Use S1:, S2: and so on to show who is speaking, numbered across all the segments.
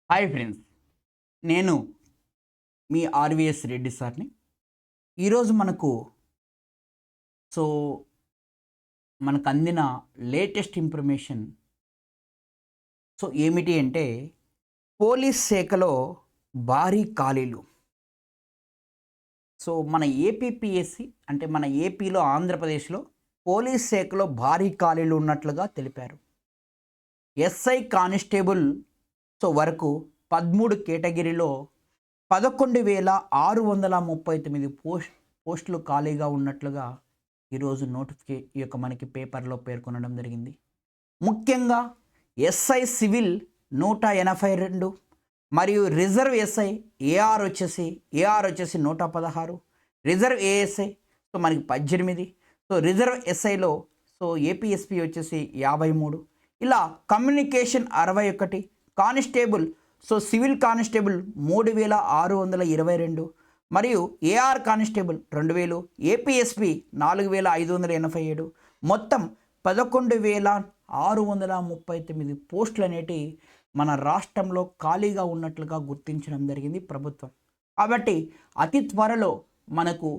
S1: Hi friends, నేను మీ RVS Reddy సార్ని. ఈరోజు సో మనకు అందిన లేటెస్ట్ ఇన్ఫర్మేషన్ ఏమిటి అంటే పోలీస్ శాఖలో భారీ ఖాళీలు. మన ఏపీపీఎస్సి అంటే మన ఏపీలో ఆంధ్రప్రదేశ్లో పోలీస్ శాఖలో భారీ ఖాళీలు ఉన్నట్లుగా తెలిపారు. ఎస్ఐ కానిస్టేబుల్ వరకు 13 కేటగిరీలో 11,639 పోస్టులు ఖాళీగా ఉన్నట్లుగా ఈరోజు మనకి పేపర్లో పేర్కొనడం జరిగింది. ముఖ్యంగా ఎస్ఐ సివిల్ 182 మరియు రిజర్వ్ ఎస్ఐ ఏఆర్ వచ్చేసి 116, రిజర్వ్ ఏఎస్ఐ మనకి 18, రిజర్వ్ ఎస్ఐలో ఏపీఎస్పీ వచ్చేసి 53, ఇలా కమ్యూనికేషన్ 61, కానిస్టేబుల్ సివిల్ కానిస్టేబుల్ 3,622 మరియు ఏఆర్ కానిస్టేబుల్ 2,000, ఏపీఎస్పీ 4,587, మొత్తం 11,639 పోస్టులు అనేటి మన రాష్ట్రంలో ఖాళీగా ఉన్నట్లుగా గుర్తించడం జరిగింది ప్రభుత్వం. కాబట్టి అతి త్వరలో మనకు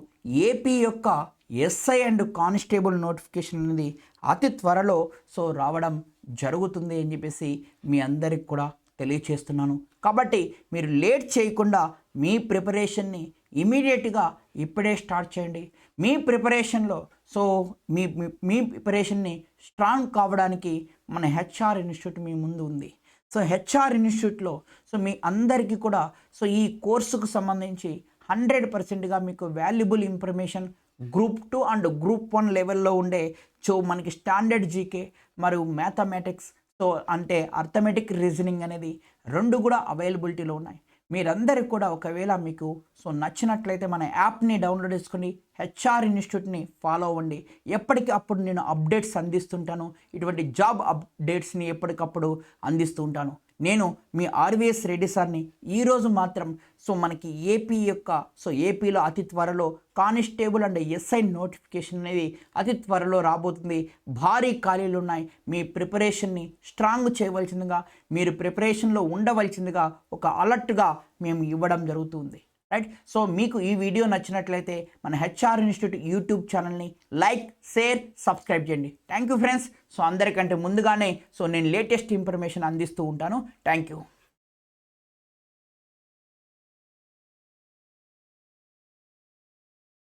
S1: ఏపీ యొక్క ఎస్ఐ అండ్ కానిస్టేబుల్ నోటిఫికేషన్ అనేది అతి త్వరలో రావడం జరుగుతుంది అని చెప్పేసి మీ అందరికి కూడా తెలియచేస్తున్నాను. కాబట్టి మీరు లేట్ చేయకుండా మీ ప్రిపరేషన్ని ఇమీడియట్గా ఇప్పుడే స్టార్ట్ చేయండి. మీ ప్రిపరేషన్లో మీ ప్రిపరేషన్ని స్ట్రాంగ్ కావడానికి మన హెచ్ఆర్ ఇన్స్టిట్యూట్ మీ ముందు ఉంది. హెచ్ఆర్ ఇన్స్టిట్యూట్లో మీ అందరికీ కూడా ఈ కోర్సుకు సంబంధించి 100%గా మీకు valuable information group 2 and group 1 లెవెల్లో ఉండే మనకి స్టాండర్డ్ జీకే మరియు మ్యాథమెటిక్స్ అంటే అర్థమెటిక్ రీజనింగ్ అనేది 2 కూడా అవైలబిలిటీలో ఉన్నాయి. మీరందరికీ కూడా ఒకవేళ మీకు నచ్చినట్లయితే మన యాప్ని డౌన్లోడ్ చేసుకొని హెచ్ఆర్ ఇన్స్టిట్యూట్ని ఫాలో అవ్వండి. ఎప్పటికప్పుడు నేను అప్డేట్స్ అందిస్తుంటాను. ఇటువంటి జాబ్ అప్డేట్స్ని ఎప్పటికప్పుడు అందిస్తూ ఉంటాను. నేను మీ ఆర్వీఎస్ రెడ్డి సార్ని. ఈరోజు మాత్రం మనకి ఏపీ యొక్క ఏపీలో అతి త్వరలో కానిస్టేబుల్ అండ్ ఎస్ఐ నోటిఫికేషన్ అనేది అతి త్వరలో రాబోతుంది. భారీ ఖాళీలు ఉన్నాయి. మీ ప్రిపరేషన్ని స్ట్రాంగ్ చేయవలసిందిగా, మీరు ప్రిపరేషన్లో ఉండవలసిందిగా ఒక అలర్ట్గా మేము ఇవ్వడం జరుగుతుంది. రైట్. మీకు ఈ వీడియో నచ్చినట్లయితే మన హెచ్ఆర్ ఇన్స్టిట్యూట్ యూట్యూబ్ ఛానల్ని లైక్, షేర్, సబ్స్క్రైబ్ చేయండి. Thank you friends. అందరికంటే ముందుగానే నేను లేటెస్ట్ ఇన్ఫర్మేషన్ అందిస్తూ ఉంటాను. Thank you.